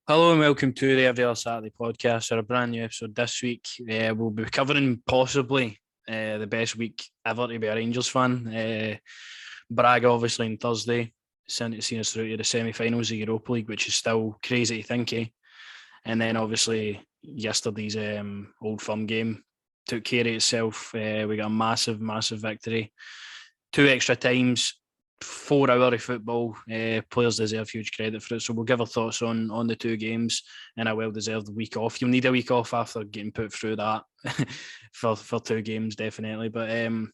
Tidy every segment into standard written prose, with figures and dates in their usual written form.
Hello and welcome to the Every Other Saturday podcast, or a brand new episode this week. We'll be covering possibly the best week ever to be a Rangers fan. Braga, obviously, on Thursday, seen us through to the semi-finals of Europa League, which is still crazy to think, eh? And then, obviously, yesterday's Old Firm game took care of itself. We got a massive, massive victory. 2 extra times, 4 hours of football. Players deserve huge credit for it. So we'll give our thoughts on the two games and a well-deserved week off. You'll need a week off after getting put through that for 2 games, definitely. But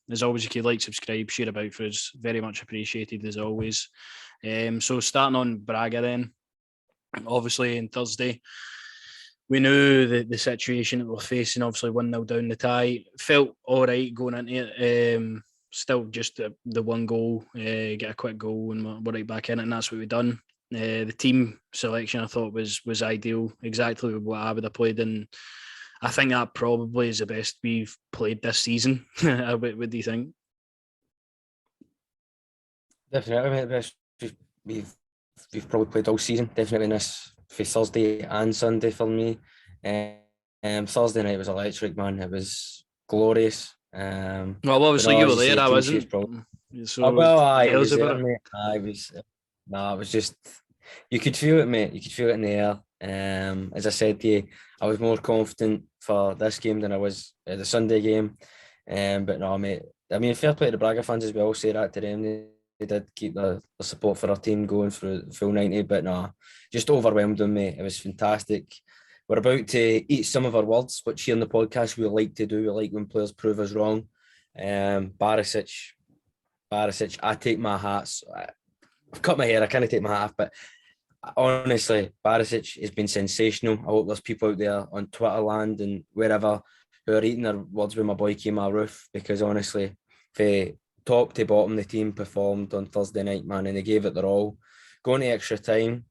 as always, you can like, subscribe, share about for us. Very much appreciated, as always. So starting on Braga then, obviously on Thursday, we knew the situation that we're facing, obviously 1-0 down the tie. Felt all right going into it. Still just the one goal, get a quick goal and we're right back in it, and that's what we've done. The team selection I thought was ideal, exactly what I would have played, and I think that probably is the best we've played this season. What do you think? Definitely, mate. The best we've probably played all season. Definitely in this for Thursday and Sunday for me. Thursday night was electric, man. It was glorious. Well, But obviously no, you as were you say, there, I team sheets wasn't. probably. Oh, So well, I tell us was about there, it. mate. I was. Nah, it was just. You could feel it, mate. You could feel it in the air. As I said to you, I was more confident for this game than I was at the Sunday game. But no, mate. I mean, fair play to the Braga fans as well. Say that to them. They did keep the support for our team going through the full 90. But no, just overwhelmed them, mate. It was fantastic. We're about to eat some of our words, which here in the podcast we like to do. We like when players prove us wrong. Barisic, I take my hats. I've cut my hair. I can't take my hat off, but honestly, Barisic has been sensational. I hope there's people out there on Twitter land and wherever who are eating their words with my boy Kemar Roof, because honestly, for top to bottom, the team performed on Thursday night, man, and they gave it their all. Going to extra time,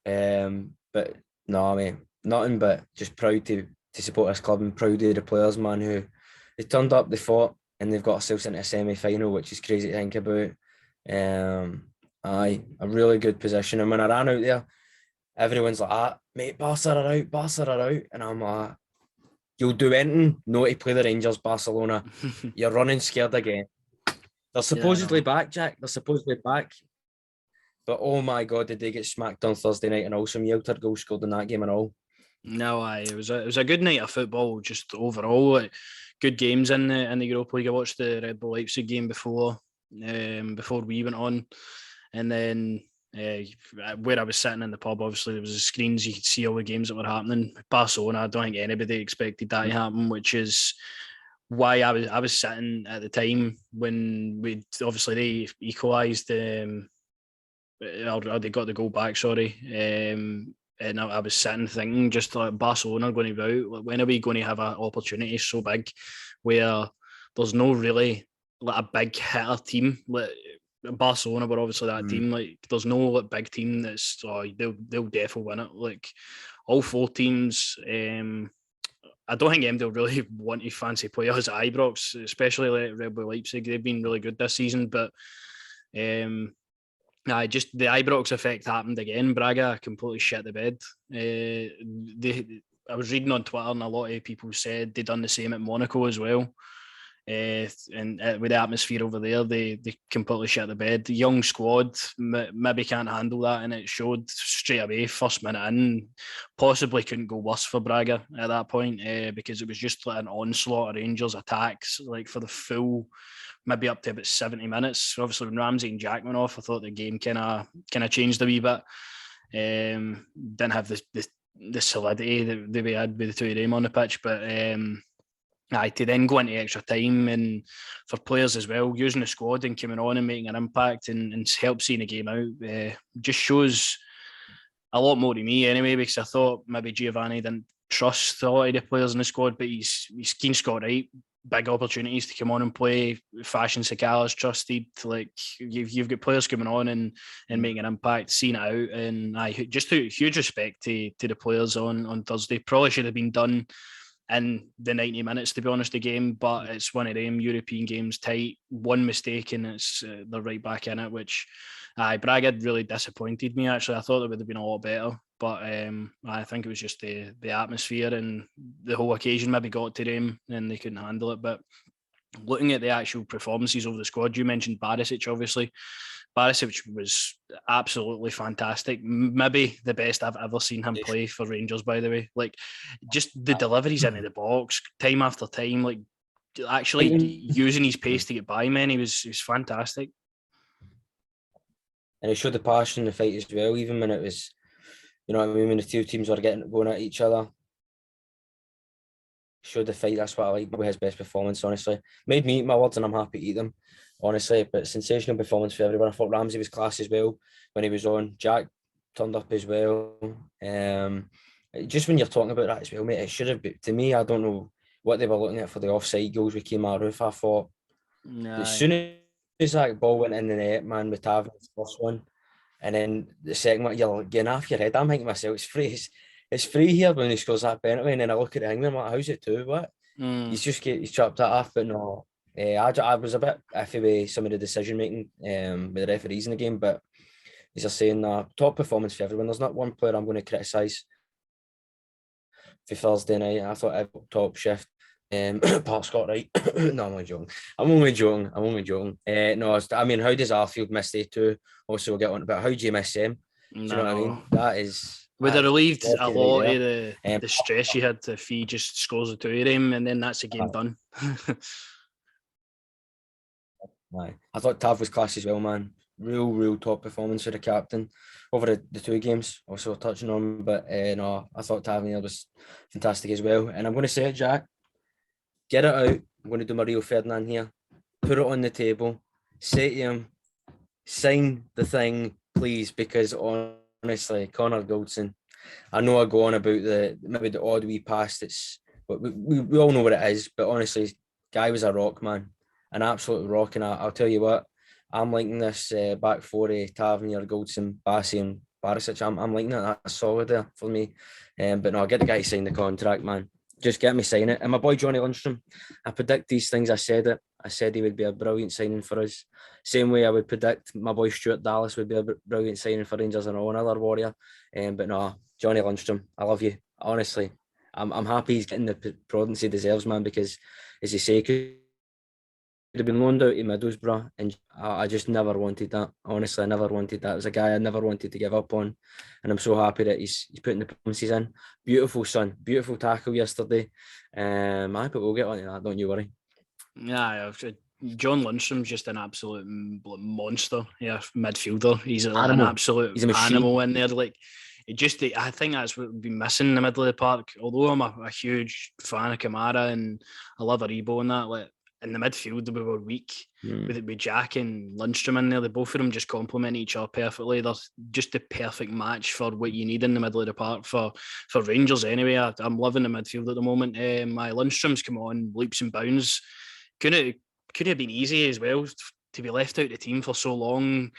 but no, I mean, nothing but just proud to support this club and proud of the players, man, who they turned up, they fought, and they've got themselves into a semi-final, which is crazy to think about. Aye, a really good position. And when I ran out there, everyone's like, mate, Barca are out. And I'm like, you'll do anything not to play the Rangers, Barcelona. You're running scared again. They're Yeah, I supposedly know. back, Jack. They're supposedly back. But oh my God, did they get smacked on Thursday night, and also Yelter goal scored in that game and all. No, it was a good night of football, just overall. Good games in the Europa League. I watched the Red Bull Leipzig game before we went on, and then where I was sitting in the pub, obviously there was the screens. You could see all the games that were happening. Barcelona, I don't think anybody expected that to happen, which is why I was sitting at the time when we obviously they equalised. Or they got the goal back, sorry. And I was sitting thinking, just like Barcelona are going to be out. Like, when are we going to have an opportunity so big where there's no really like a big hitter team? Like Barcelona were obviously that team. Like there's no like big team that's they'll definitely win it. Like all 4 teams. I don't think MD will really want to fancy players at Ibrox, especially like Red Bull Leipzig. They've been really good this season, but just the Ibrox effect happened again. Braga completely shit the bed. I was reading on Twitter, and a lot of people said they done the same at Monaco as well. And with the atmosphere over there, they completely shit the bed. The young squad maybe can't handle that, and it showed straight away. First minute in, possibly couldn't go worse for Braga at that point because it was just like an onslaught of Rangers attacks, like for the full, maybe up to about 70 minutes. Obviously, when Ramsey and Jack went off, I thought the game kind of changed a wee bit. Didn't have the solidity that we had with the two of them on the pitch, but to then go into extra time and for players as well, using the squad and coming on and making an impact and help seeing the game out, just shows a lot more to me anyway, because I thought maybe Giovanni didn't trust a lot of the players in the squad, but he's keen Scott right. Big opportunities to come on and play. Fashion Sakala's trusted. Like you've got players coming on and making an impact, seeing it out, and I just huge respect to the players on Thursday. Probably should have been done in the 90 minutes, to be honest, the game, but it's one of them European games, tight, one mistake and it's they're right back in it, which Braga really disappointed me, actually. I thought it would have been a lot better, but I think it was just the atmosphere and the whole occasion maybe got to them and they couldn't handle it. But looking at the actual performances of the squad, you mentioned Barisic, obviously. Barisic was absolutely fantastic. Maybe the best I've ever seen him play for Rangers, by the way. Like, just the deliveries into the box, time after time, like, actually using his pace to get by men, he was fantastic. And he showed the passion in the fight as well, even when it was, you know what I mean, when the two teams were going at each other. Showed the fight, that's what I like. Maybe his best performance, honestly. Made me eat my words and I'm happy to eat them, honestly. But sensational performance for everyone. I thought Ramsey was class as well when he was on. Jack turned up as well. Just when you're talking about that as well, mate, it should have been, to me, I don't know what they were looking at for the offside goals with Kemar Roof. I thought as soon as that ball went in the net, man, with Tavin's first one, and then the second one, you're getting off your head. I'm thinking to myself, it's free here when he scores that penalty, and then I look at the England, I'm like, how's it two? What? He's chopped that off, but no. I was a bit iffy with some of the decision making with the referees in the game, but as I saying, top performance for everyone. There's not one player I'm going to criticise for Thursday night. I thought every top shift. Park got right. No, I'm only joking. No, I mean, how does Arfield miss day two? Also, we'll get on about how do you miss them? Do you know what I mean? That is. Would have relieved a lot of the stress you had if he just scores the two of them and then that's the game done. I thought Tav was class as well, man. Real top performance for the captain over the two games. Also touching on, but no, I thought Tavernier was fantastic as well. And I'm going to say it, Jack. Get it out. I'm going to do my Rio Ferdinand here. Put it on the table. Say to him, sign the thing, please, because honestly, Connor Goldson, I know I go on about maybe the odd wee pass but we all know what it is, but honestly, guy was a rock, man. An absolute rock, and I'll tell you what, I'm liking this back four, Tavernier, Goldson, Bassi and Barisic. I'm liking it. That's solid there for me. But no, I'll get the guy to sign the contract, man. Just get me sign it. And my boy Johnny Lundstrom, I predict these things. I said it. I said he would be a brilliant signing for us. Same way I would predict my boy Stuart Dallas would be a brilliant signing for Rangers and another Warrior. But no, Johnny Lundstrom, I love you. Honestly, I'm happy he's getting the prominence he deserves, man, because as you say, could have been loaned out to Middlesbrough, and I just never wanted that. Honestly, I never wanted that. It was a guy I never wanted to give up on, and I'm so happy that he's putting the performances in. Beautiful son, beautiful tackle yesterday. But we'll get on to that. Don't you worry. Yeah, John Lundstrom's just an absolute monster. Yeah, midfielder. He's an absolute animal in there. Like, I think that's what we've been missing in the middle of the park. Although I'm a huge fan of Kamara and I love Aribo and that, like, in the midfield we were weak with Jack and Lundstrom in there. The both of them just complement each other perfectly. They're just the perfect match for what you need in the middle of the park for Rangers anyway. I'm loving the midfield at the moment. My Lundstrom's come on leaps and bounds. Could have been easy as well to be left out of the team for so long.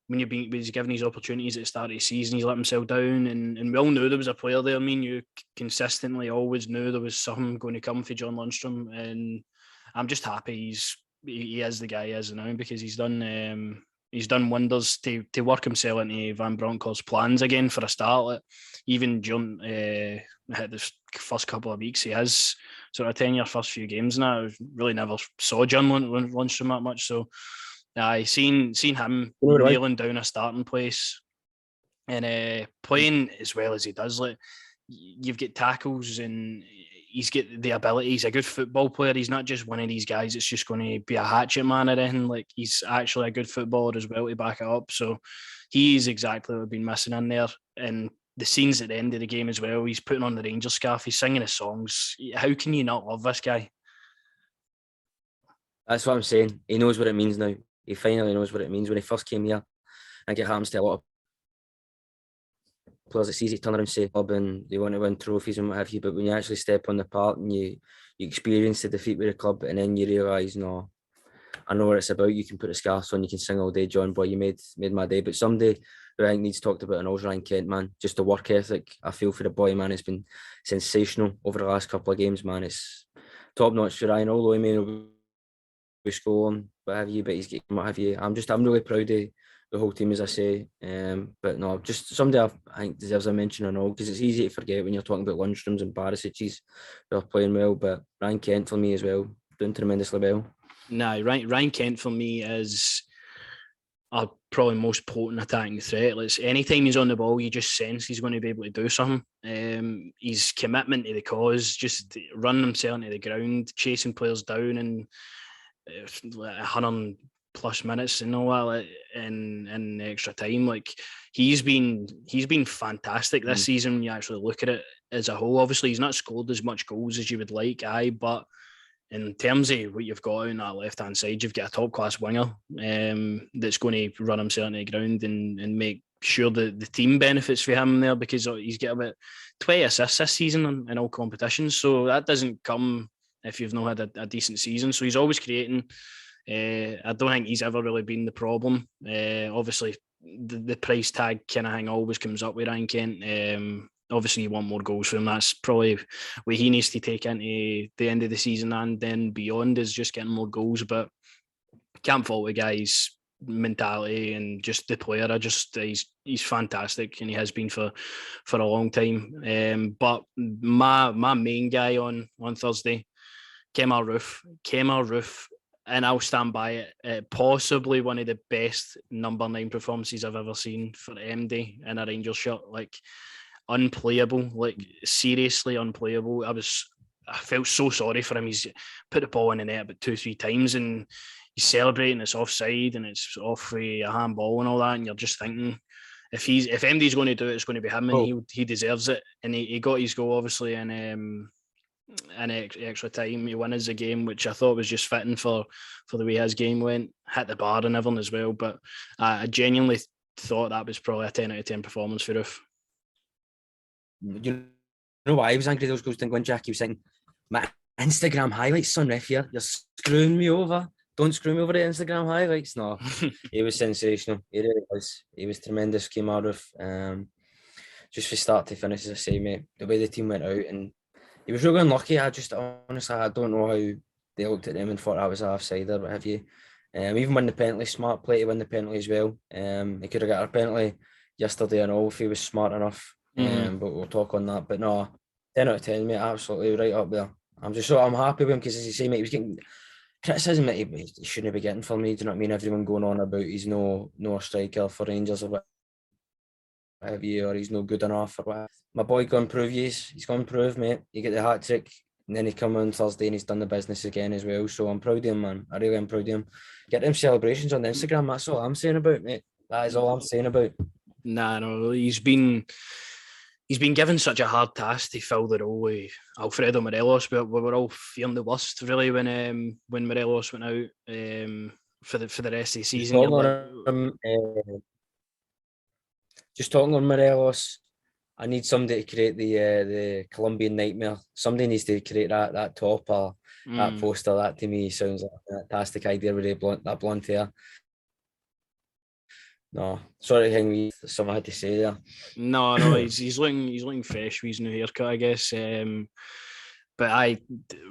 When he's given his opportunities at the start of the season, he's let himself down, and we all knew there was a player there. I mean, you consistently always knew there was something going to come for John Lundstrom, and I'm just happy he is the guy he is now, because he's done wonders to work himself into Van Bronckhorst's plans again for a start. Like, even during the first couple of weeks, he has sort of 10-year first few games now. I really never saw John Lundstrom that much, so I seen him nailing down a starting place and playing as well as he does. Like, you've got tackles and he's got the ability. He's a good football player. He's not just one of these guys that's just going to be a hatchet man or anything. Like, he's actually a good footballer as well to back it up. So he's exactly what we've been missing in there. And the scenes at the end of the game as well, he's putting on the Rangers scarf, he's singing his songs. How can you not love this guy? That's what I'm saying. He knows what it means now. He finally knows what it means. When he first came here, I think it happens to a lot of players. It's easy to turn around and say club and they want to win trophies and what have you, but when you actually step on the park and you experience the defeat with the club, and then you realise, no, I know what it's about. You can put the scarves on, you can sing all day, John boy, you made my day. But somebody who I think needs talked about an Ryan Kent, man, just the work ethic I feel for the boy, man. It's been sensational over the last couple of games, man. It's top notch for Ryan, although he may not be scoring, what have you, but he's getting what have you. I'm really proud of the whole team, as I say. But no, just somebody I think deserves a mention and all, because it's easy to forget when you're talking about Lundstrom's and Barisic's who are playing well. But Ryan Kent for me as well, doing tremendously well. Nah, Ryan Kent for me is our probably most potent attacking threat. Like, anytime he's on the ball, you just sense he's going to be able to do something. His commitment to the cause, just running himself into the ground, chasing players down, and 100+ minutes and all that in extra time. Like, he's been fantastic this season when you actually look at it as a whole. Obviously, he's not scored as much goals as you would like, but in terms of what you've got on that left-hand side, you've got a top-class winger that's going to run himself on the ground and make sure that the team benefits for him there, because he's got about 20 assists this season in all competitions. So that doesn't come if you've not had a decent season. So he's always creating. I don't think he's ever really been the problem. Obviously, the price tag kind of thing always comes up with Ryan Kent. Obviously, you want more goals from him. That's probably what he needs to take into the end of the season and then beyond, is just getting more goals. But can't fault the guy's mentality and just the player. He's fantastic, and he has been for a long time. But my main guy on Thursday, Kemar Roof, and I'll stand by it. Possibly one of the best number 9 performances I've ever seen for MD in a Rangers shirt. Like, unplayable, like seriously unplayable. I felt so sorry for him. He's put the ball in the net about 2-3 times, and he's celebrating. It's offside, and it's off a handball and all that. And you're just thinking, if MD's going to do it, it's going to be him, and he deserves it. And he got his goal obviously in extra time. He won us the game, which I thought was just fitting for the way his game went. Hit the bar and everything as well. But I genuinely thought that was probably a 10 out of 10 performance for Roof. You know why I was angry those goals didn't go in, Jack? He was saying, my Instagram highlights, son, ref here, you're screwing me over. Don't screw me over the Instagram highlights. No, he was sensational. He really was. He was tremendous, came out of just from start to finish, as I say, mate. The way the team went out, and he was really unlucky. Honestly, I don't know how they looked at him and thought that was offside or what have you. Even won the penalty, smart play to win the penalty as well. He could have got a penalty yesterday and all if he was smart enough. But we'll talk on that. But no, 10 out of 10, mate, absolutely right up there. I'm happy with him, because, as you say, mate, he was getting criticism that he shouldn't be getting for me. Do you know what I mean? Everyone going on about he's no striker for Rangers or what have you, or he's no good enough or what. My boy going to prove he's going to prove, mate. You get the hat trick, and then he come on Thursday and he's done the business again as well. So I'm proud of him, man. I really am proud of him. Get them celebrations on Instagram. That's all I'm saying about, mate. That is all I'm saying about. Nah, no, he's been given such a hard task to fill the role with Alfredo Morelos, but we were all fearing the worst really when Morelos went out for the rest of the season. Just talking on Morelos, I need somebody to create the Colombian nightmare. Somebody needs to create that top or that poster. That to me sounds like a fantastic idea with that blonde hair. No, sorry to hang me. Something I had to say there. No, he's looking fresh with his new haircut, I guess. But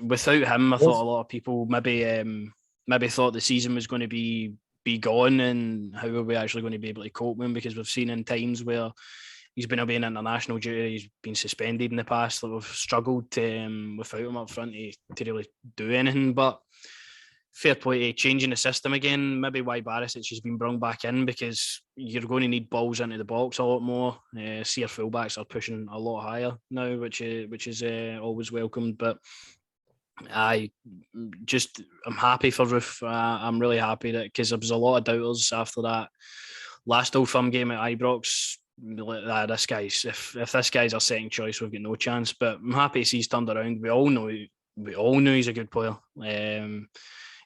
without him, I thought a lot of people maybe thought the season was going to be gone, and how are we actually going to be able to cope with him, because we've seen in times where he's been away in international duty, he's been suspended in the past, that we've struggled without him up front to really do anything. But fair play to changing the system again. Maybe why Barisic has been brought back in, because you're going to need balls into the box a lot more. See, our fullbacks are pushing a lot higher now, which is always welcomed. But I'm happy for Roof. I'm really happy that, because there was a lot of doubters after that last Old Firm game at Ibrox. This guy's if this guy's our second choice, we've got no chance. But I'm happy to see he's turned around. We all know he's a good player.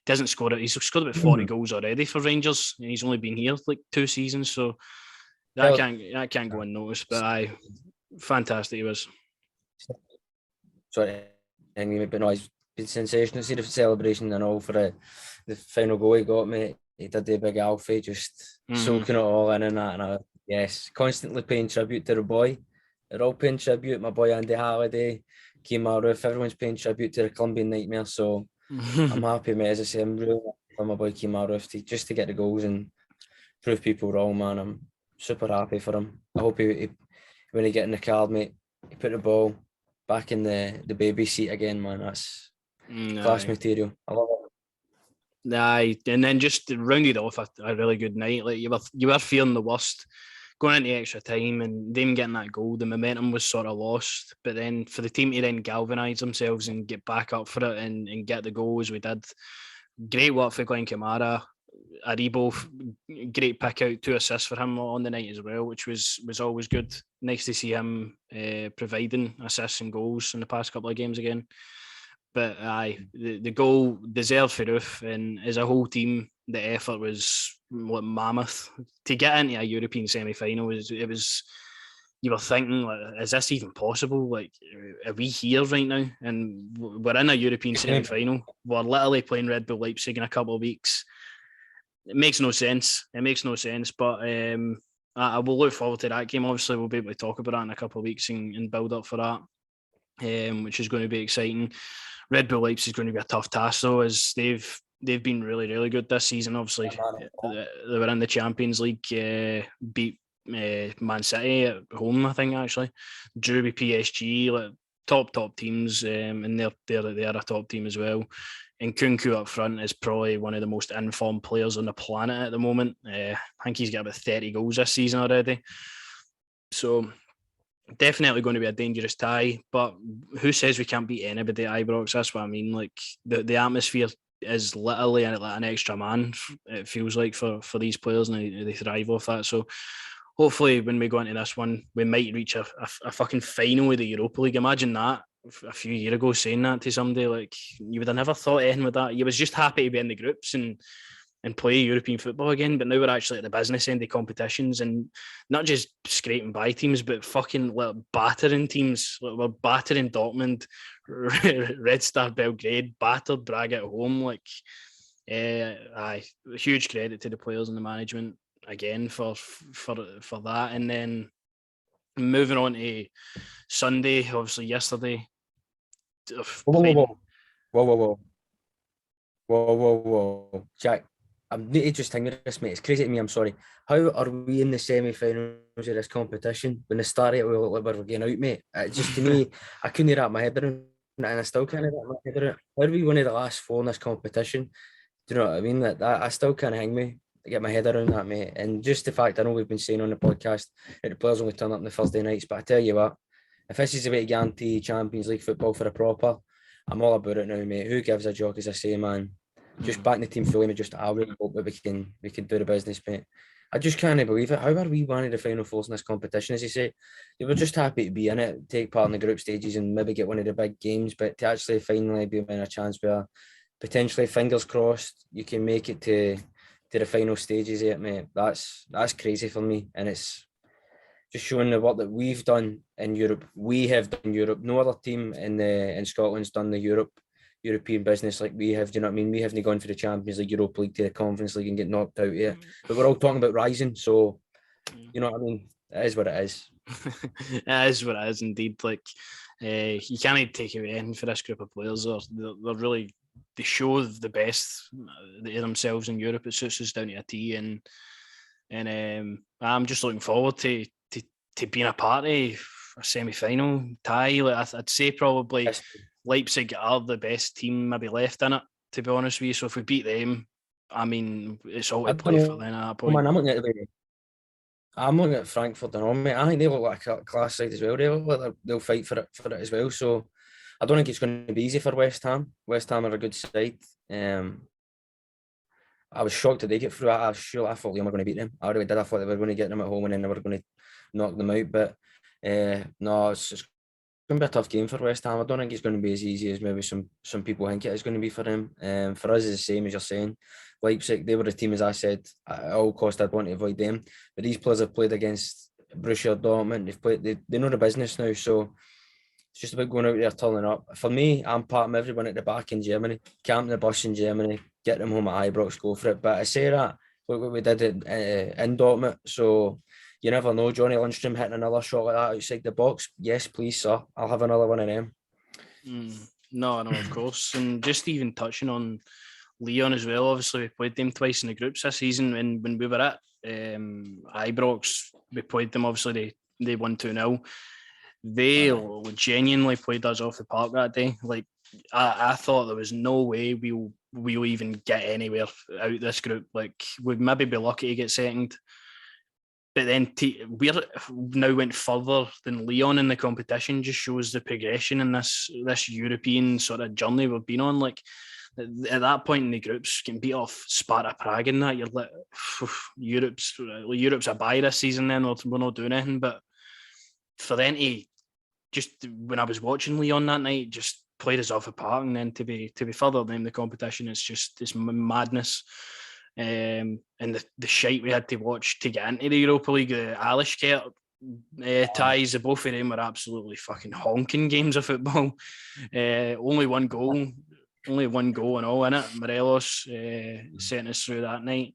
Doesn't score it. He's scored about 40 goals already for Rangers, and he's only been here like 2 seasons, so that can't go unnoticed. But fantastic he was. Sorry, but no, he's been sensational. See the celebration and all for the final goal he got, mate. He did the big Alfie, just soaking it all in and that. And yes, constantly paying tribute to the boy. They're all paying tribute. My boy Andy Halliday, Kemar Roof, everyone's paying tribute to the Colombian nightmare. So I'm happy, mate. As I say, I'm really happy for my boy Kemar Roof just to get the goals and prove people wrong, man. I'm super happy for him. I hope he when he get in the card, mate, he put the ball back in the baby seat again, man. That's class Aye. material. I love it. Aye, and then just rounded off a really good night. Like you were fearing the worst going into extra time, and them getting that goal, the momentum was sort of lost. But then for the team to then galvanise themselves and get back up for it and get the goal as we did, great work for Glenn Kamara. Aribo, great pick out, 2 assists for him on the night as well, which was always good. Nice to see him providing assists and goals in the past couple of games again. But aye, the goal deserved for Roof, and as a whole team, the effort was mammoth. To get into a European semi-final it was you were thinking, like, is this even possible? Like, are we here right now? And we're in a European semi-final. We're literally playing Red Bull Leipzig in a couple of weeks. It makes no sense. But I will look forward to that game. Obviously, we'll be able to talk about that in a couple of weeks and build up for that, which is going to be exciting. Red Bull Leipzig is going to be a tough task, though, as they've been really, really good this season. Obviously, they were in the Champions League, beat Man City at home, I think, actually. Drew with PSG, like top teams, and they're a top team as well. And Kunku up front is probably one of the most informed players on the planet at the moment. I think he's got about 30 goals this season already. So definitely going to be a dangerous tie. But who says we can't beat anybody at Ibrox? That's what I mean. Like the atmosphere is literally an extra man, it feels like, for these players, and they thrive off that. So hopefully when we go into this one, we might reach a fucking final of the Europa League. Imagine that. A few years ago saying that to somebody, like, you would have never thought anything with that. You was just happy to be in the groups and play European football again, but now we're actually at the business end of competitions and not just scraping by teams, but fucking like battering teams. Like, we're battering Dortmund, Red Star Belgrade, battered Braga at home. Like, huge credit to the players and the management again for that. And then moving on to Sunday, obviously yesterday. Whoa, Jack. I need to just think of this, mate. It's crazy to me. I'm sorry. How are we in the semi-finals of this competition when the start it we look like we're getting out, mate? Just to me, I couldn't wrap my head around it, and I still can't wrap my head around it. How are we one of the last 4 in this competition? Do you know what I mean? That I still can't hang me to get my head around that, mate. And just the fact, I know we've been saying on the podcast that the players only turn up on the Thursday nights, but I tell you what, if this is a way to guarantee Champions League football for a proper, I'm all about it now, mate. Who gives a joke, as I say, man? Just backing the team fully, and just I really hope that we can do the business, mate. I just can't believe it. How are we one of the final 4s in this competition? As you say, you were just happy to be in it, take part in the group stages, and maybe get one of the big games. But to actually finally be in a chance where potentially, fingers crossed, you can make it to the final stages of it, mate. That's crazy for me, and it's just showing the work that we've done in Europe. We have done Europe. No other team in Scotland's done the European business like we have. Do you know what I mean? We haven't gone for the Champions League, Europa League, to the Conference League and get knocked out yet. But we're all talking about rising, so you know what I mean? It is what it is. It is what it is, indeed. Like, you can't take away anything for this group of players. They're really, they show the best themselves in Europe. It suits us down to a T, and I'm just looking forward to being a part of a semi-final tie. Like, I'd say probably Yes. Leipzig are the best team maybe left in it, to be honest with you. So if we beat them, I mean, it's all to play for then at that point. Man, I'm looking at Frankfurt and all, mate. I think they look like a class side as well. They look like they'll fight for it as well. So I don't think it's going to be easy for West Ham. West Ham are a good side. I was shocked that they get through. I thought they were going to beat them. I really did. I thought they were going to get them at home and then they were going to knock them out. But no, it's going to be a tough game for West Ham. I don't think it's going to be as easy as maybe some people think it is going to be for them. For us, it's the same as you're saying. Leipzig, they were the team, as I said, at all cost I'd want to avoid them. But these players have played against Borussia Dortmund. They know the business now, so it's just about going out there, turning up. For me, I'm part of everyone at the back in Germany, camping the bus in Germany, get them home at Ibrox, go for it. But I say that, look what we did in Dortmund. So you never know. Johnny Lundstrom hitting another shot like that outside the box. Yes, please, sir. I'll have another one of them. No, of course. And just even touching on Leon as well. Obviously, we played them twice in the groups this season when we were at Ibrox. We played them. Obviously, they won 2-0. They genuinely played us off the park that day. Like I thought there was no way we'll even get anywhere out this group. Like we'd maybe be lucky to get second. But then we're now went further than Leon in the competition. Just shows the progression in this European sort of journey we've been on. Like at that point in the groups, getting beat off Sparta Prague and that, you're like, Europe's a bye this season. Then we're not doing anything. But for them to just when I was watching Leon that night, just played us off the park, and then to be further than the competition, it's madness. And the shite we had to watch to get into the Europa League, the Alishkert ties, the both of them were absolutely fucking honking games of football. Only one goal and all in it. Morelos sent us through that night.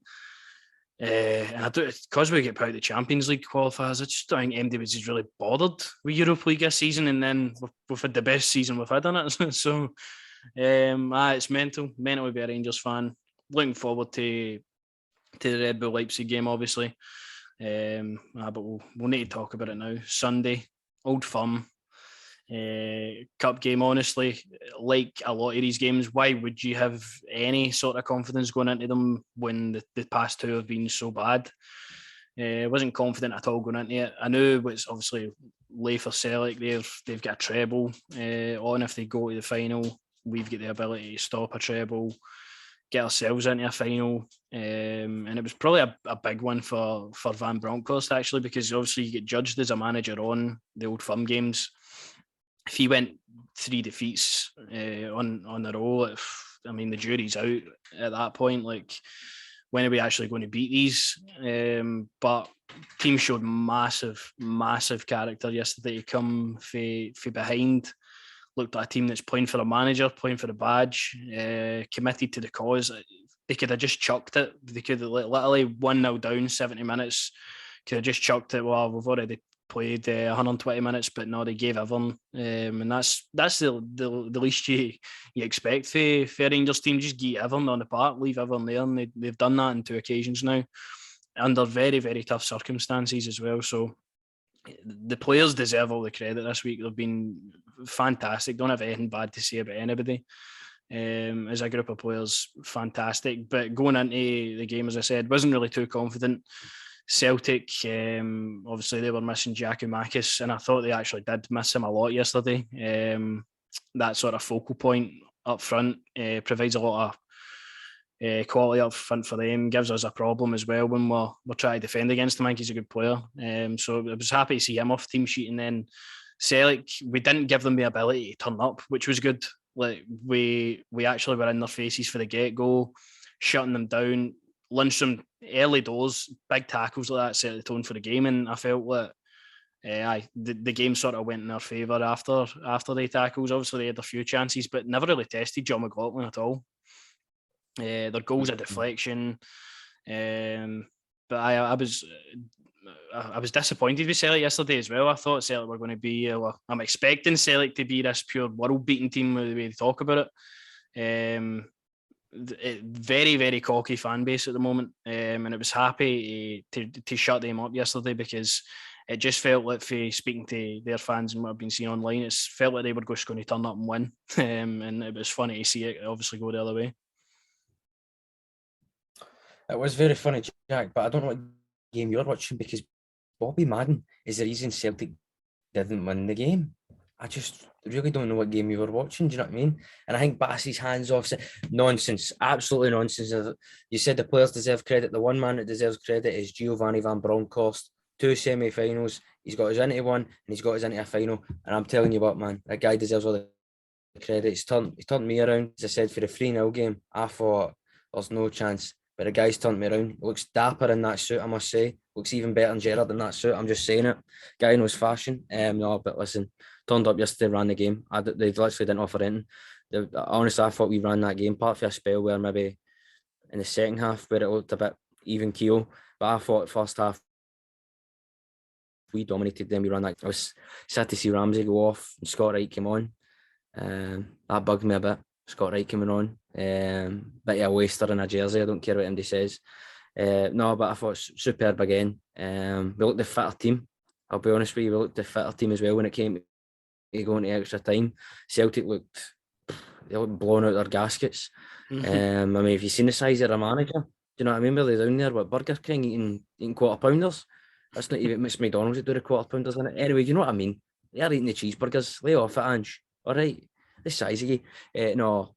And I do, because we get proud of the Champions League qualifiers, I just don't think anybody was really bothered with Europa League this season, and then we've had the best season we've had in it. So it's mental to be a Rangers fan. Looking forward to the Red Bull Leipzig game, obviously. But we'll need to talk about it now. Sunday, Old Firm. Cup game, honestly, like a lot of these games, why would you have any sort of confidence going into them when the past two have been so bad? Wasn't confident at all going into it. I knew it's obviously late for Celtic. They've got a treble on if they go to the final. We've got the ability to stop a treble, get ourselves into a final, and it was probably a big one for Van Bronckhorst actually, because obviously you get judged as a manager on the Old Firm games. If he went 3 defeats on the row, I mean, the jury's out at that point. Like, when are we actually going to beat these? But team showed massive character yesterday to come for behind. Looked like a team that's playing for a manager, playing for the badge, committed to the cause. They could have just chucked it. They could have literally 1-0 down, 70 minutes. Could have just chucked it. Well, we've already played 120 minutes, but no, they gave everyone, and that's the least you expect for a Rangers team. Just get everyone on the park, leave everyone there, and they've done that on 2 occasions now, under very, very tough circumstances as well. So the players deserve all the credit this week. They've been fantastic. Don't have anything bad to say about anybody. As a group of players, fantastic. But going into the game, as I said, wasn't really too confident. Celtic, obviously they were missing Giakoumakis, and I thought they actually did miss him a lot yesterday. That sort of focal point up front provides a lot of quality up front for them, gives us a problem as well when we're trying to defend against him. I think he's a good player. So I was happy to see him off team sheet. And then Celtic, we didn't give them the ability to turn up, which was good. Like we actually were in their faces for the get-go, shutting them down. Lundstrom, early doors, big tackles like that set the tone for the game, and I felt that the game sort of went in their favour after the tackles. Obviously, they had a few chances, but never really tested John McLaughlin at all. Their goals a deflection, but I was disappointed with Celtic yesterday as well. I thought Celtic were going to be. I'm expecting Celtic to be this pure world-beating team with the way they talk about it. Very, very cocky fan base at the moment, and it was happy to shut them up yesterday, because it just felt like, for speaking to their fans and what I've been seeing online, it felt like they were just going to turn up and win, and it was funny to see it obviously go the other way. It was very funny, Jack, but I don't know what game you're watching, because Bobby Madden is the reason Celtic didn't win the game. I just really don't know what game you were watching. Do you know what I mean? And I think Bassey's hands off. Nonsense. Absolutely nonsense. You said the players deserve credit. The one man that deserves credit is Giovanni Van Bronckhorst. 2 semi-finals. He's got us into one and he's got us into a final. And I'm telling you what, man, that guy deserves all the credit. He's turned me around. As I said, for the 3-0 game, I thought there's no chance. But the guy's turned me around. He looks dapper in that suit, I must say. Looks even better than Gerrard in that suit. I'm just saying it. Guy knows fashion. No, but listen, turned up yesterday, ran the game. They literally didn't offer anything. Honestly, I thought we ran that game part for a spell where maybe in the second half where it looked a bit even keel. But I thought first half we dominated them. We ran that. I was sad to see Ramsey go off and Scott Wright came on. That bugged me a bit. Scott Wright coming on. Bit of a waster in a jersey. I don't care what anybody says. No, but I thought superb again. We looked the fitter team. I'll be honest with you, we looked the fitter team as well when it came to going to extra time. Celtic looked blown out their gaskets. I mean, if you've seen the size of their manager, do you know what I mean? Were they down there with Burger King eating quarter pounders? That's not even Miss McDonald's that do the quarter pounders in it. Anyway, you know what I mean? They're eating the cheeseburgers. Lay off it, Ange. All right, the size of you. No,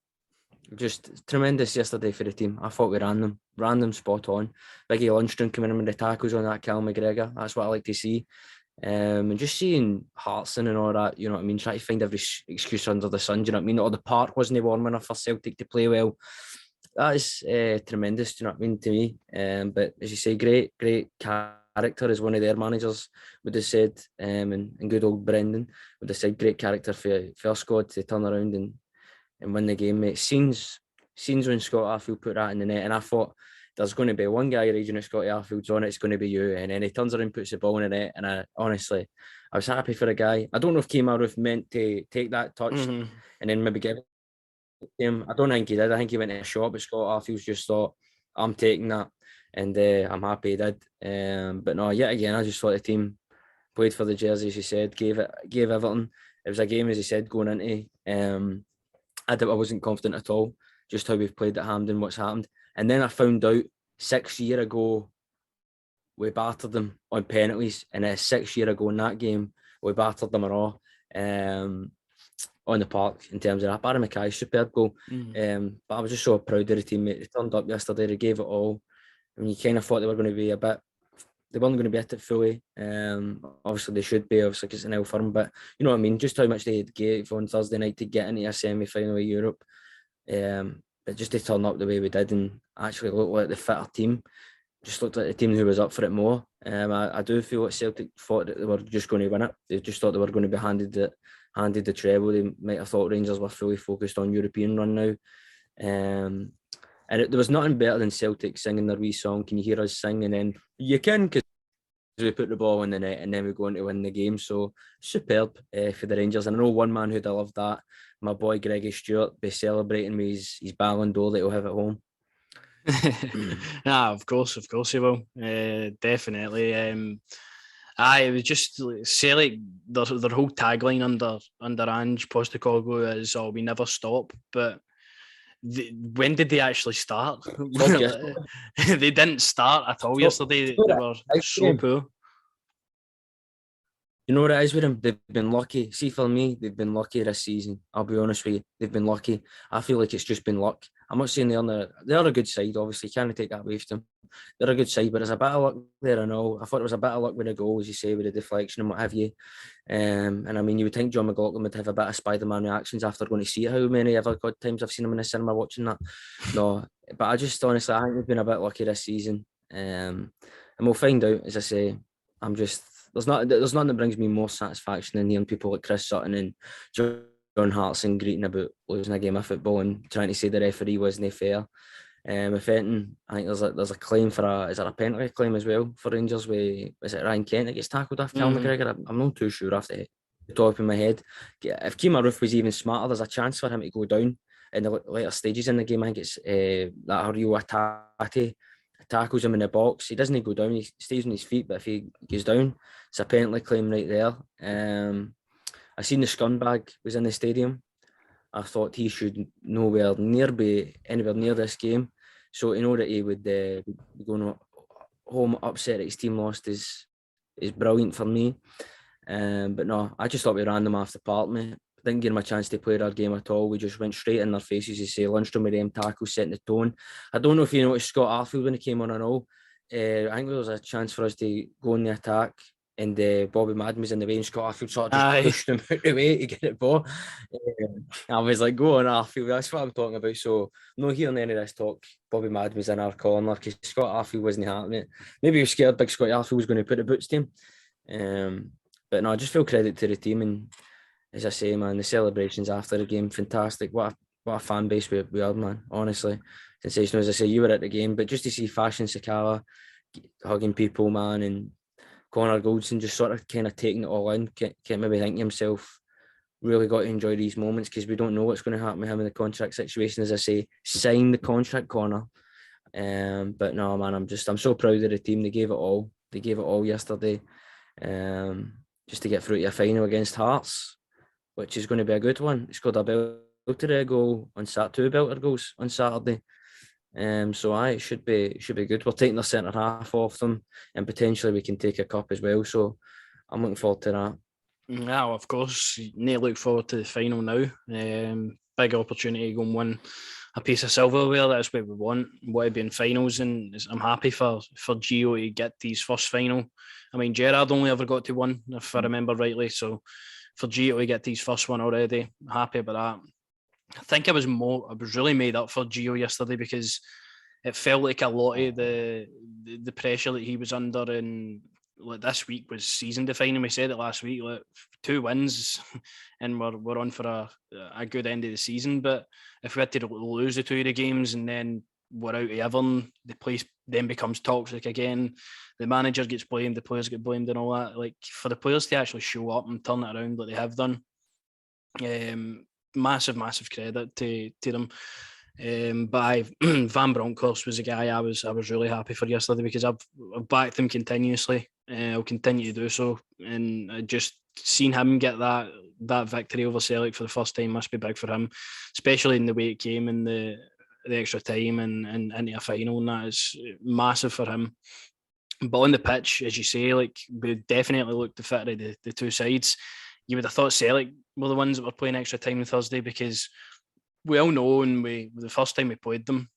just tremendous yesterday for the team. I thought we ran them spot on. Biggie Lundstrom coming in with the tackles on that Cal McGregor. That's what I like to see. And just seeing Hartson and all that, you know what I mean, trying to find every excuse under the sun, do you know what I mean? Or the park wasn't warm enough for Celtic to play well. That is tremendous, do you know what I mean, to me. But as you say, great character, as one of their managers would have said, and good old Brendan would have said, great character for our squad to turn around and win the game, mate. Scenes when Scott Arfield put that in the net, and I thought, there's going to be one guy raging at Scotty Arfield's on it, it's going to be you. And then he turns around and puts the ball in the net. And I was happy for the guy. I don't know if Kemar meant to take that touch and then maybe give it to him. I don't think he did. I think he went to a shot, but Scott Arfield just thought, I'm taking that. And I'm happy he did. But no, yet again, I just thought the team played for the jersey, as he said, gave everything. It was a game, as he said, going into. I wasn't confident at all, just how we've played at Hampden, what's happened. And then I found out 6 years ago, we battered them on penalties. And 6 years ago in that game, we battered them all on the park in terms of that. Barry Mackay, superb goal. But I was just so proud of the team, mate. They turned up yesterday, they gave it all. I mean, you kind of thought they were going to be they weren't going to be at it fully. Obviously, they should be, obviously, because it's an L firm. But you know what I mean? Just how much they gave on Thursday night to get into a semi-final of Europe. But just to turn up the way we did and actually look like the fitter team, just looked like the team who was up for it more. I do feel like Celtic thought that they were just going to win it. They just thought they were going to be handed the treble. They might have thought Rangers were fully focused on European run now. And there was nothing better than Celtic singing their wee song, Can You Hear Us Sing? And then you can, because we put the ball in the net and then we go on to win the game. So superb for the Rangers. And I know one man who'd have loved that, my boy Greggy Stewart, be celebrating with his Ballon d'Or that he'll have at home. Of course he will. Definitely. It was just Celtic, their whole tagline under Ange Postecoglou is, we never stop. But when did they actually start? They didn't start at all yesterday. They were so poor. You know what it is with them? They've been lucky. See, for me, they've been lucky this season. I'll be honest with you. They've been lucky. I feel like it's just been luck. I'm not saying they're a good side, obviously. Can't take that away from them. They're a good side, but there's a bit of luck there, I know. I thought there was a bit of luck with the goal, as you say, with the deflection and what have you. And I mean, you would think John McLaughlin would have a bit of Spider-Man reactions after going to see how many ever good times I've seen him in the cinema watching that. No, but I just honestly, I think we've been a bit lucky this season. And we'll find out, as I say. There's nothing that brings me more satisfaction than hearing people like Chris Sutton and John Hartson greeting about losing a game of football and trying to say the referee wasn't fair. If anything, I think there's a claim for is there a penalty claim as well for Rangers? Is it Ryan Kent that gets tackled off Cal McGregor? I'm not too sure off the top of my head. If Kemar Roof was even smarter, there's a chance for him to go down in the later stages in the game. I think it's that Ario Atati tackles him in the box. He doesn't go down, he stays on his feet, but if he goes down, it's a penalty claim right there. I seen the scumbag was in the stadium. I thought he should be anywhere near this game. So to know that he would be going home upset that his team lost is brilliant for me. But no, I just thought we ran them off the park, mate. Didn't give them a chance to play their game at all. We just went straight in their faces. You say Lundstrom with them tackles, setting the tone. I don't know if you noticed Scott Arfield when he came on and all. I think there was a chance for us to go on the attack, and Bobby Madden was in the way, and Scott Arfield sort of just pushed him out the way to get it ball. I was like, go on, Arfield. That's what I'm talking about. So I'm not hearing any of this talk. Bobby Madden was in our corner because Scott Arfield wasn't having it. Maybe he was scared big Scott Arfield was going to put the boots to him. But no, just full credit to the team. And as I say, man, the celebrations after the game, fantastic. What a fan base we are, man. Honestly, sensational. As I say, you were at the game, but just to see Fashion Sakala hugging people, man, and Connor Goldson just sort of kind of taking it all in, can't maybe think to himself, really got to enjoy these moments because we don't know what's going to happen with him in the contract situation. As I say, sign the contract, Connor. But no, man, I'm so proud of the team. They gave it all. They gave it all yesterday. Just to get through to a final against Hearts, which is going to be a good one. He scored a belter goal on Saturday, 2 belter goals on Saturday. So it should be good. We're taking the centre half off them, and potentially we can take a cup as well. So I'm looking forward to that. Yeah, well, of course. You need to look forward to the final now. Big opportunity to go and win a piece of silverware. That's what we want to be in finals, and I'm happy for Gio to get his first final. I mean, Gerrard only ever got to one, if I remember rightly. So for Gio to get his first one already, I'm happy about that. I think I was really made up for Gio yesterday because it felt like a lot of the pressure that he was under in like this week was season defining. We said it last week, like 2 wins and we're on for a good end of the season. But if we had to lose the 2 of the games and then we're out of Everton, the place then becomes toxic again. The manager gets blamed, the players get blamed and all that. Like for the players to actually show up and turn it around like they have done, massive credit to them. But Van Bronckhorst was a guy I was really happy for yesterday because I've backed him continuously. I'll continue to do so, and I just seen him get that victory over Celtic for the first time must be big for him, especially in the way it came in the extra time and into a final, and that is massive for him. But on the pitch, as you say, like we definitely looked the fitter of the 2 sides. You would have thought Celtic were the ones that were playing extra time on Thursday because we all know, and the first time we played them,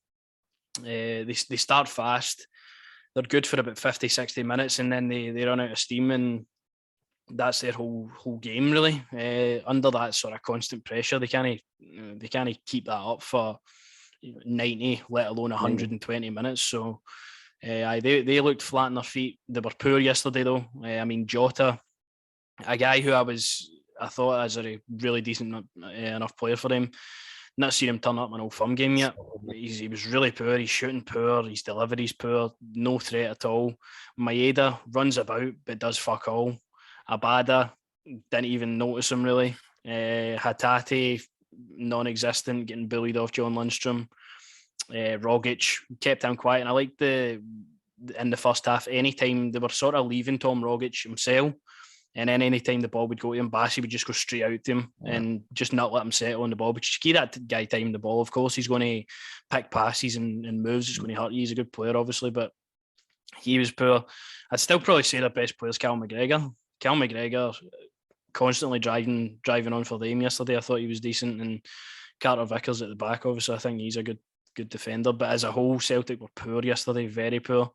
they start fast. They're good for about 50, 60 minutes, and then they run out of steam, and that's their whole game really. Under that sort of constant pressure, they can't keep that up for 90, let alone 120 minutes. So they looked flat on their feet. They were poor yesterday though. I mean, Jota, a guy who I thought as a really decent enough player for them. Not seen him turn up in an Old Firm game yet. He was really poor. He's shooting poor. His delivery's poor. No threat at all. Maeda runs about but does fuck all. Abada didn't even notice him really. Hatate non-existent, getting bullied off John Lundstrom. Rogic kept him quiet, and I liked in the first half. Anytime they were sort of leaving Tom Rogic himself. And then anytime the ball would go to him, Bassey would just go straight out to him and just not let him settle on the ball. But you give that guy time the ball. Of course, he's going to pick passes and moves. It's going to hurt you. He's a good player, obviously, but he was poor. I'd still probably say the best player is Cal McGregor. Cal McGregor constantly driving on for them yesterday. I thought he was decent. And Carter Vickers at the back, obviously, I think he's a good defender. But as a whole, Celtic were poor yesterday, very poor.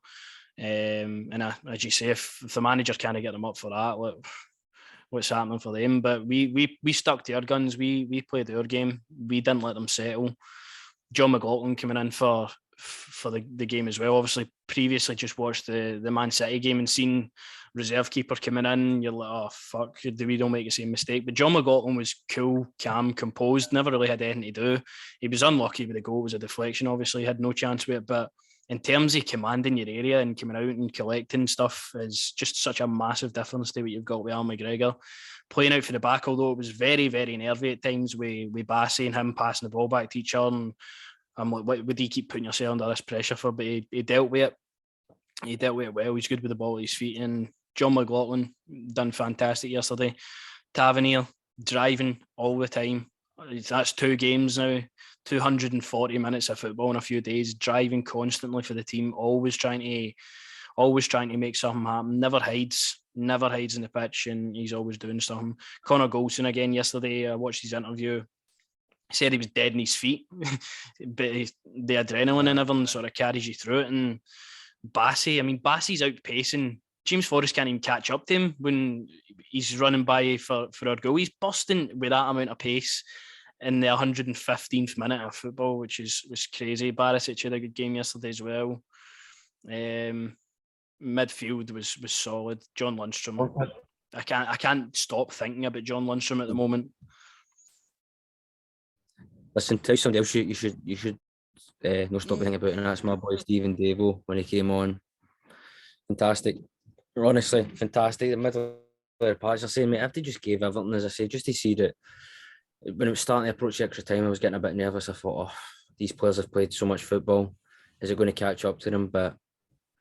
And as you say, if the manager can't get them up for that, look, what's happening for them? But we stuck to our guns. We played our game. We didn't let them settle. John McLaughlin coming in for the game as well. Obviously, previously just watched the Man City game and seen reserve keeper coming in. You're like, oh fuck, we don't make the same mistake. But John McLaughlin was cool, calm, composed. Never really had anything to do. He was unlucky with the goal. It was a deflection. Obviously, he had no chance with it, but in terms of commanding your area and coming out and collecting stuff is just such a massive difference to what you've got with Al McGregor. Playing out for the back, although it was very, very nervy at times with Bassey and him passing the ball back to each other. And I'm like, what do you keep putting yourself under this pressure for? But he dealt with it. He dealt with it well. He's good with the ball at his feet. And John McLaughlin done fantastic yesterday. Tavernier driving all the time. That's 2 games now. 240 minutes of football in a few days, driving constantly for the team, always trying to make something happen. Never hides in the pitch, and he's always doing something. Connor Goldson again yesterday. I watched his interview. He said he was dead in his feet, but the adrenaline and everything sort of carries you through it. And Bassey's outpacing. James Forrest can't even catch up to him when he's running by for our goal. He's busting with that amount of pace in the 115th minute of football, which was crazy. Barisic had a good game yesterday as well. Midfield was solid. John Lundstrom. I can't stop thinking about John Lundstrom at the moment. Listen, tell somebody else you should not stop thinking about it, and that's my boy Stephen Davo when he came on. Fantastic. Honestly, fantastic. The middle patch. I say, mate, if they just gave everything, as I say, just to see that when it was starting to approach the extra time, I was getting a bit nervous. I thought, oh, these players have played so much football. Is it going to catch up to them? But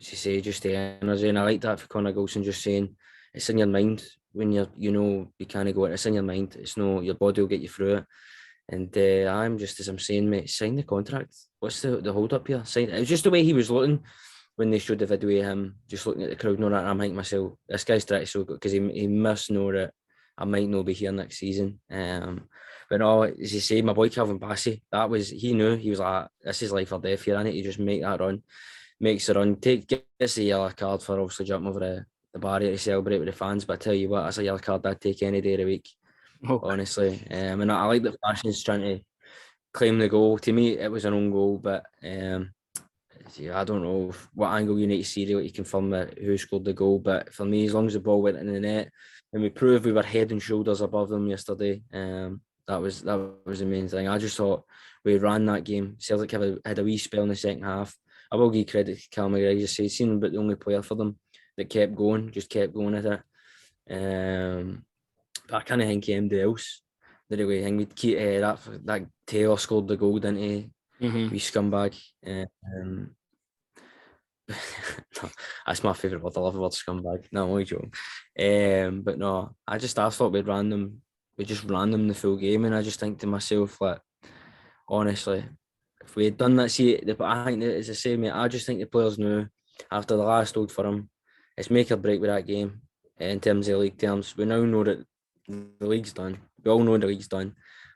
as you say, just the energy. And I like that for Connor Golson just saying it's in your mind when you can't go. It's in your mind. It's no, your body will get you through it. And I'm just as I'm saying, mate, sign the contract. What's the hold up here? Sign it. It was just the way he was looking when they showed the video of him just looking at the crowd, knowing that I'm thinking myself, this guy's trying to so good because he must know that I might not be here next season. But no, as you say, my boy Calvin Bassey, he knew, he was like, this is life or death here. I need to just make that run. Makes the run, gets the yellow card for obviously jumping over the barrier to celebrate with the fans. But I tell you what, that's a yellow card I'd take any day of the week, honestly. And I like that Bassey's trying to claim the goal. To me, it was an own goal, but yeah, I don't know what angle you need to see really to confirm who scored the goal. But for me, as long as the ball went in the net and we proved we were head and shoulders above them yesterday, that was the main thing. I just thought we ran that game. Celtic had a wee spell in the second half. I will give credit to Cal McGregor. Just say, seen him, but the only player for them that kept going at it. But I kind of think anybody else. The way I think that Taylor scored the goal, didn't he? We scumbag. That's my favourite word. I love the word scumbag. No, I'm only joking. But no, I thought we just ran them the full game, and I just think to myself, like, honestly, if we had done that, but I think that, as I say, mate, I just think the players knew after the last Old Firm, it's make or break with that game in terms of league terms. We now know that the league's done. We all know the league's done.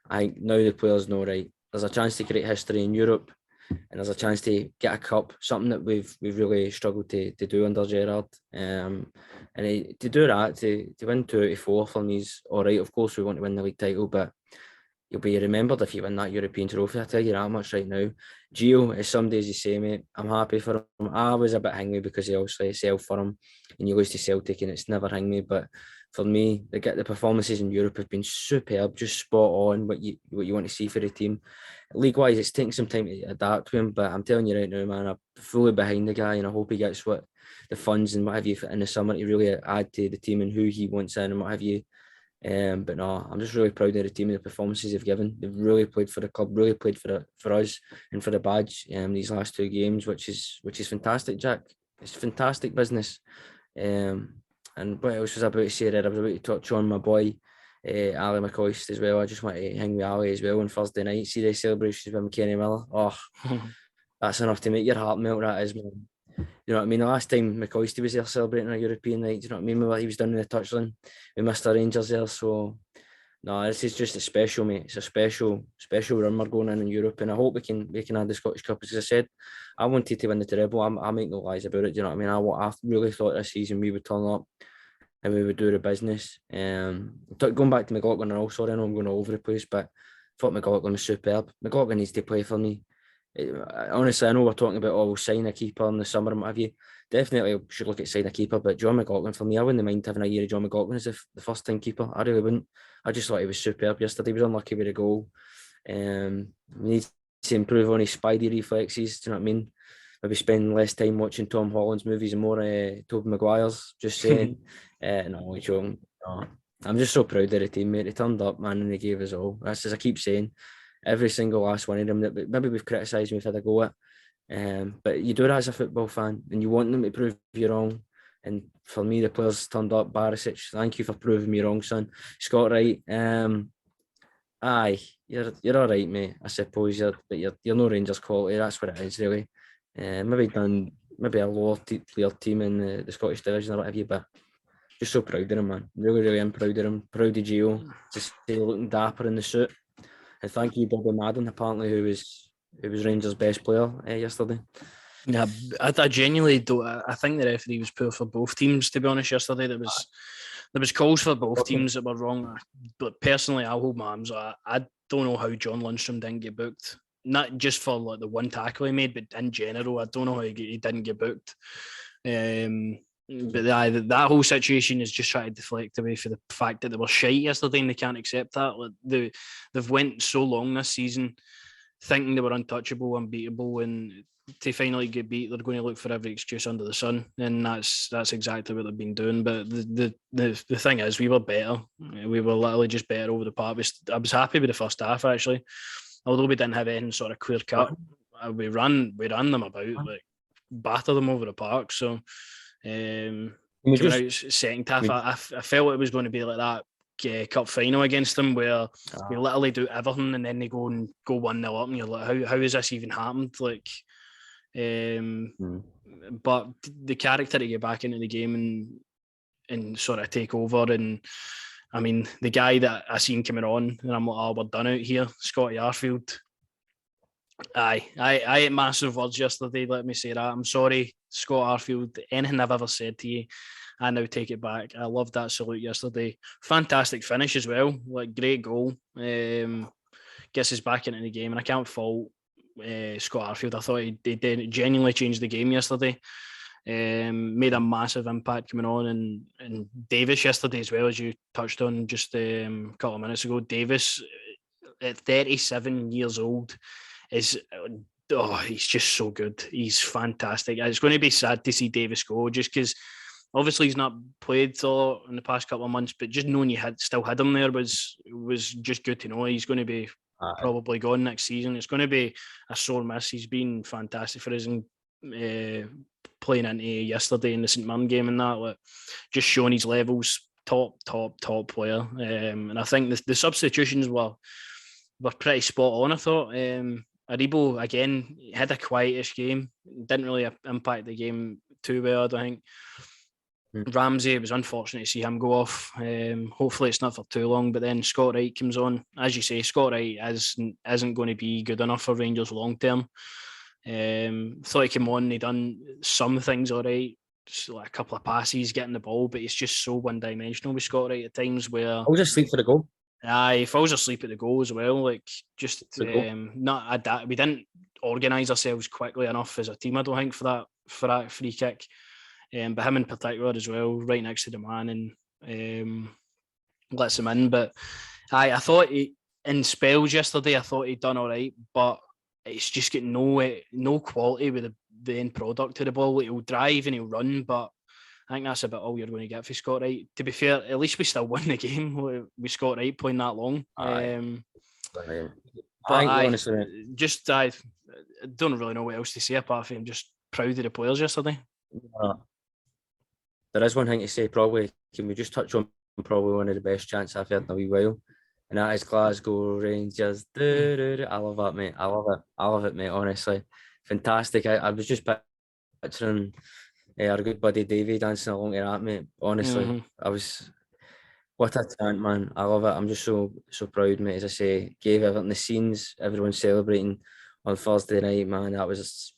I think now the players know, right, there's a chance to create history in Europe, and there's a chance to get a cup, something that we've really struggled to do under Gerrard. And to do that, to win 2 out of 4 for me is all right. Of course, we want to win the league title, but you'll be remembered if you win that European trophy. I tell you that much right now. Gio is some days you say, mate, I'm happy for him. I was a bit angry because he obviously sell for him and you lose to Celtic and it's never hang me. But for me, the performances in Europe have been superb, just spot on what you want to see for the team. League-wise, it's taking some time to adapt to him, but I'm telling you right now, man, I'm fully behind the guy and I hope he gets the funds and what have you in the summer to really add to the team and who he wants in and what have you. But no, I'm just really proud of the team and the performances they've given. They've really played for the club, really played for us and for the badge these last 2 games, which is fantastic, Jack. It's fantastic business. And what else was I about to say there? I was about to touch on my boy Ali McCoist as well. I just want to hang with Ali as well on Thursday night. See the celebrations with McKenny Miller. Oh, that's enough to make your heart melt. That is, man. You know what I mean? The last time McCoisty was there celebrating a European night, do you know what I mean? What he was doing in the touchline with Mr. Rangers there. So, no, this is just a special, mate. It's a special run we're going in Europe, and I hope we can add the Scottish Cup. As I said, I wanted to win the treble. I make no lies about it. Do you know what I mean? I really thought this season we would turn up and we would do the business. Going back to McLaughlin and all, sorry, I know I'm going all over the place, but I thought McLaughlin was superb. McLaughlin needs to play for me. Honestly, I know we're talking about, we'll sign a keeper in the summer and what have you. Definitely should look at signing a keeper, but John McLaughlin, for me, I wouldn't mind having a year of John McLaughlin as the first time keeper. I really wouldn't. I just thought he was superb yesterday. He was unlucky with a goal. We need to improve on his spidey reflexes. Do you know what I mean? Maybe spend less time watching Tom Holland's movies and more Tobey Maguire's. Just saying. No, I'm just so proud of the team, mate. They turned up, man, and they gave us all. That's as I keep saying. Every single last one of them that maybe we've criticised and we've had a go at. But you do that as a football fan and you want them to prove you wrong. And for me, the players turned up. Barisic, thank you for proving me wrong, son. Scott Wright, aye, you're all right, mate. I suppose you're no Rangers quality. That's what it is, really. Maybe a lower player team in the Scottish division or whatever, but just so proud of him, man. Really, really am proud of him. Proud of Gio to stay looking dapper in the suit. And thank you, Bobby Madden, apparently, who was Rangers' best player yesterday. Yeah, I genuinely don't. I think the referee was poor for both teams, to be honest, yesterday. There was calls for both teams that were wrong. But personally, I'll hold my arms. I don't know how John Lundstrom didn't get booked. Not just for like the one tackle he made, but in general, I don't know how he didn't get booked. But that whole situation is just trying to deflect away for the fact that they were shite yesterday and they can't accept that. Like they've went so long this season thinking they were untouchable, unbeatable, and to finally get beat, they're going to look for every excuse under the sun, and that's exactly what they've been doing. But the thing is, we were better. We were literally just better over the park. I was happy with the first half actually, although we didn't have anything sort of clear cut. We ran them about, like batter them over the park. So coming out second half, I felt it was going to be like that cup final against them, where we literally do everything and then they go 1-0 up, and you're like, how has this even happened? Like, but the character to get back into the game and sort of take over, and I mean, the guy that I seen coming on, and I'm like, oh, we're done out here, Scotty Arfield. I ate massive words yesterday, let me say that. I'm sorry, Scott Arfield. Anything I've ever said to you, I now take it back. I loved that salute yesterday. Fantastic finish as well. Like, great goal. Gets us back into the game, and I can't fault Scott Arfield. I thought he did genuinely change the game yesterday. Made a massive impact coming on, and Davis yesterday as well, as you touched on just a couple of minutes ago. Davis, at 37 years old, he's just so good. He's fantastic. It's going to be sad to see Davis go, just because obviously he's not played a lot in the past couple of months, but just knowing you still had him there was just good to know. He's going to be probably gone next season. It's going to be a sore miss. He's been fantastic for us, and playing into yesterday in the St Mirren game and that, like, just showing his levels. Top player. And I think the substitutions were pretty spot on, I thought. Aribo, again, had a quietish game. Didn't really impact the game too well, I don't think. Ramsey, it was unfortunate to see him go off. Hopefully it's not for too long, but then Scott Wright comes on. As you say, Scott Wright isn't going to be good enough for Rangers long term. Thought he came on, he done some things all right, just like a couple of passes, getting the ball, but it's just so one-dimensional with Scott Wright at times where... I was asleep for the goal. He falls asleep at the goal as well. Like, just not adapt. We didn't organise ourselves quickly enough as a team, I don't think, for that free kick. But him in particular as well, right next to the man, and lets him in. But I thought in spells yesterday, I thought he'd done all right, but it's just got no quality with the end product of the ball. He'll drive and he'll run, but I think that's about all you're going to get for Scott Wright. To be fair, at least we still won the game with Scott Wright playing that long. But honestly, I don't really know what else to say apart from just proud of the players yesterday. There is one thing to say, probably. Can we just touch on probably one of the best chants I've heard in a wee while? And that is Glasgow Rangers. I love that, mate. I love it, mate, honestly. Fantastic. I was just picturing our good buddy Davey dancing along to that, mate. Honestly, what a chant, man. I love it. I'm just so proud, mate. As I say, gave everything the scenes, everyone celebrating on Thursday night, man. That was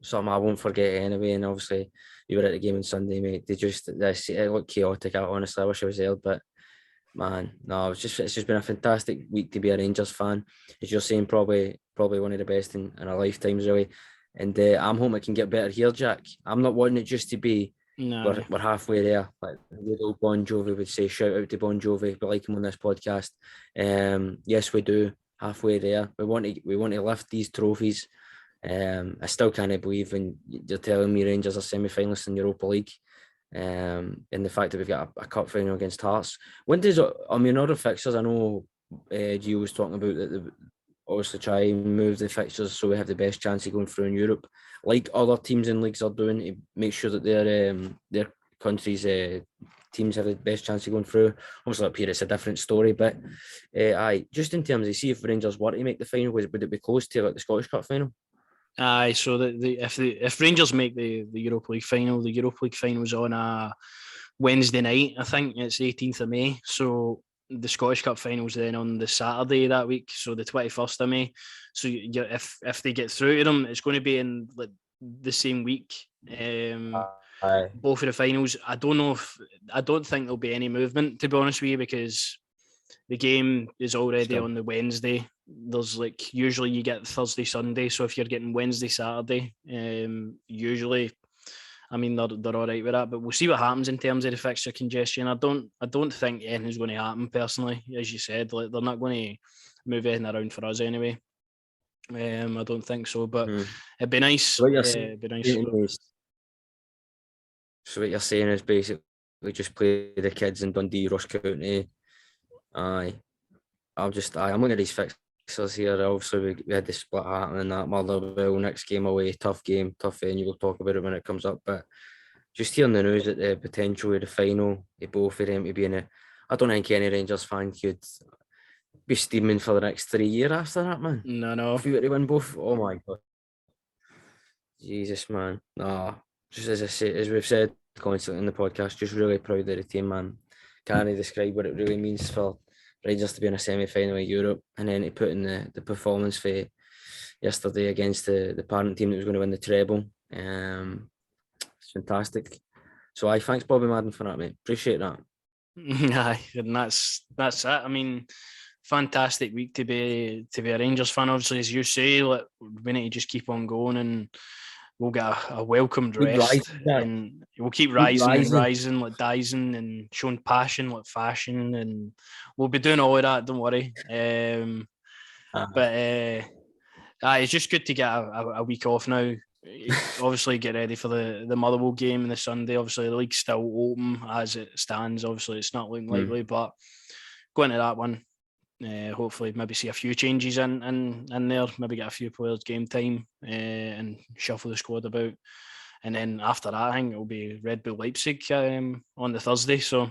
something I won't forget anyway. And obviously, you were at the game on Sunday, mate. It looked chaotic. Honestly, I wish I was there, but man, no, it's just been a fantastic week to be a Rangers fan. As you're saying, probably one of the best in our lifetimes, really. And I'm hoping it can get better here, Jack. I'm not wanting it just to be we're halfway there. Like the old Bon Jovi would say, shout out to Bon Jovi. We like him on this podcast. Yes, we do. Halfway there. We want to lift these trophies. I still can't believe when you're telling me Rangers are semi-finalists in Europa League. And the fact that we've got a cup final against Hearts. When does other fixtures? I know Gio was talking about that. Obviously, try and move the fixtures so we have the best chance of going through in Europe, like other teams in leagues are doing, to make sure that their countries' teams have the best chance of going through. Obviously, up here it's a different story, but just in terms of see if Rangers were to make the final, would it be close to like the Scottish Cup final? So if Rangers make the Europa League final, the Europa League final is on a Wednesday night. I think it's 18th of May. So the Scottish Cup finals then on the Saturday that week, so the 21st of May. So if they get through to them, it's going to be in like the same week. Both of the finals. I don't think there'll be any movement, to be honest with you, because the game is already on the Wednesday. There's like usually you get Thursday, Sunday. So if you're getting Wednesday, Saturday, usually, I mean, they're all right with that, but we'll see what happens in terms of the fixture congestion. I don't think anything's going to happen personally, as you said. Like, they're not going to move anything around for us anyway. I don't think so, but it'd be nice. What you're It'd be nice. So what you're saying is basically just play the kids in Dundee, Ross County. Aye. I'm looking at these fixtures here. Obviously, we had the split happening that Motherwell next game away, tough venue. We'll talk about it when it comes up. But just hearing the news that the potential of the final, both of them to be in it, I don't think any Rangers fan could be steaming for the next 3 years after that, man. No. If we were to win both, oh my God. Jesus, man. Nah, just as I say, as we've said constantly in the podcast, just really proud of the team, man. Can't describe what it really means for Rangers to be in a semi-final in Europe and then to put in the performance for yesterday against the parent team that was going to win the treble. It's fantastic. So thanks Bobby Madden for that, mate. Appreciate that. Aye, and that's it. I mean, fantastic week to be a Rangers fan. Obviously, as you say, like, we need to just keep on going, and we'll get a welcomed rest, and we'll keep rising and rising like Dyson, and showing passion like fashion, and we'll be doing all of that. Don't worry. But it's just good to get a week off now. Obviously, get ready for the Motherwell game on the Sunday. Obviously, the league's still open as it stands. Obviously, it's not looking likely, but going to that one, hopefully, maybe see a few changes in there. Maybe get a few players game time and shuffle the squad about. And then after that, I think it'll be Red Bull Leipzig on the Thursday. So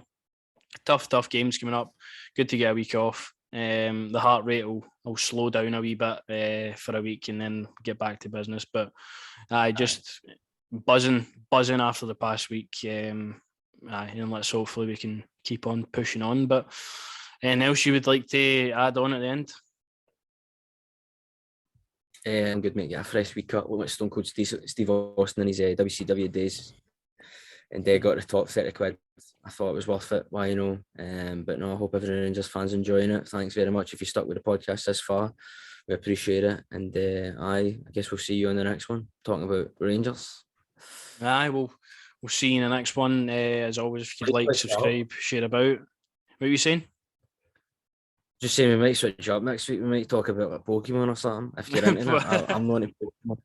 tough games coming up. Good to get a week off. The heart rate will slow down a wee bit for a week and then get back to business. But I just buzzing after the past week. And let's hopefully we can keep on pushing on. But anything else you would like to add on at the end? I'm good, mate. Get a fresh week up with Stone Cold Steve Austin in his WCW days, and they got the top 30 quid. I thought it was worth it. Why, but no, I hope every Rangers fans enjoying it. Thanks very much if you stuck with the podcast this far. We appreciate it, and I guess we'll see you on the next one talking about Rangers. We'll see you in the next one. As always, if you'd like, subscribe, share about. What are you saying? Just saying we might switch up next week. We might talk about like Pokemon or something. If you're into that, I'm not into Pokemon.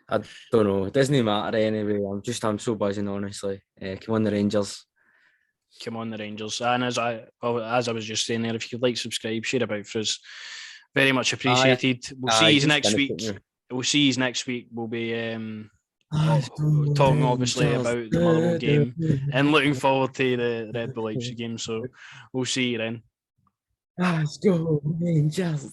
I don't know. It doesn't matter anyway. I'm so buzzing, honestly. Come on, the Rangers. Come on, the Rangers. And as I was just saying there, if you could like, subscribe, share about for us, very much appreciated. We'll see you next week. We'll be talking obviously about the Motherwell game and looking forward to the Red Bull Leipzig game. So we'll see you then. Let's go, Rangers.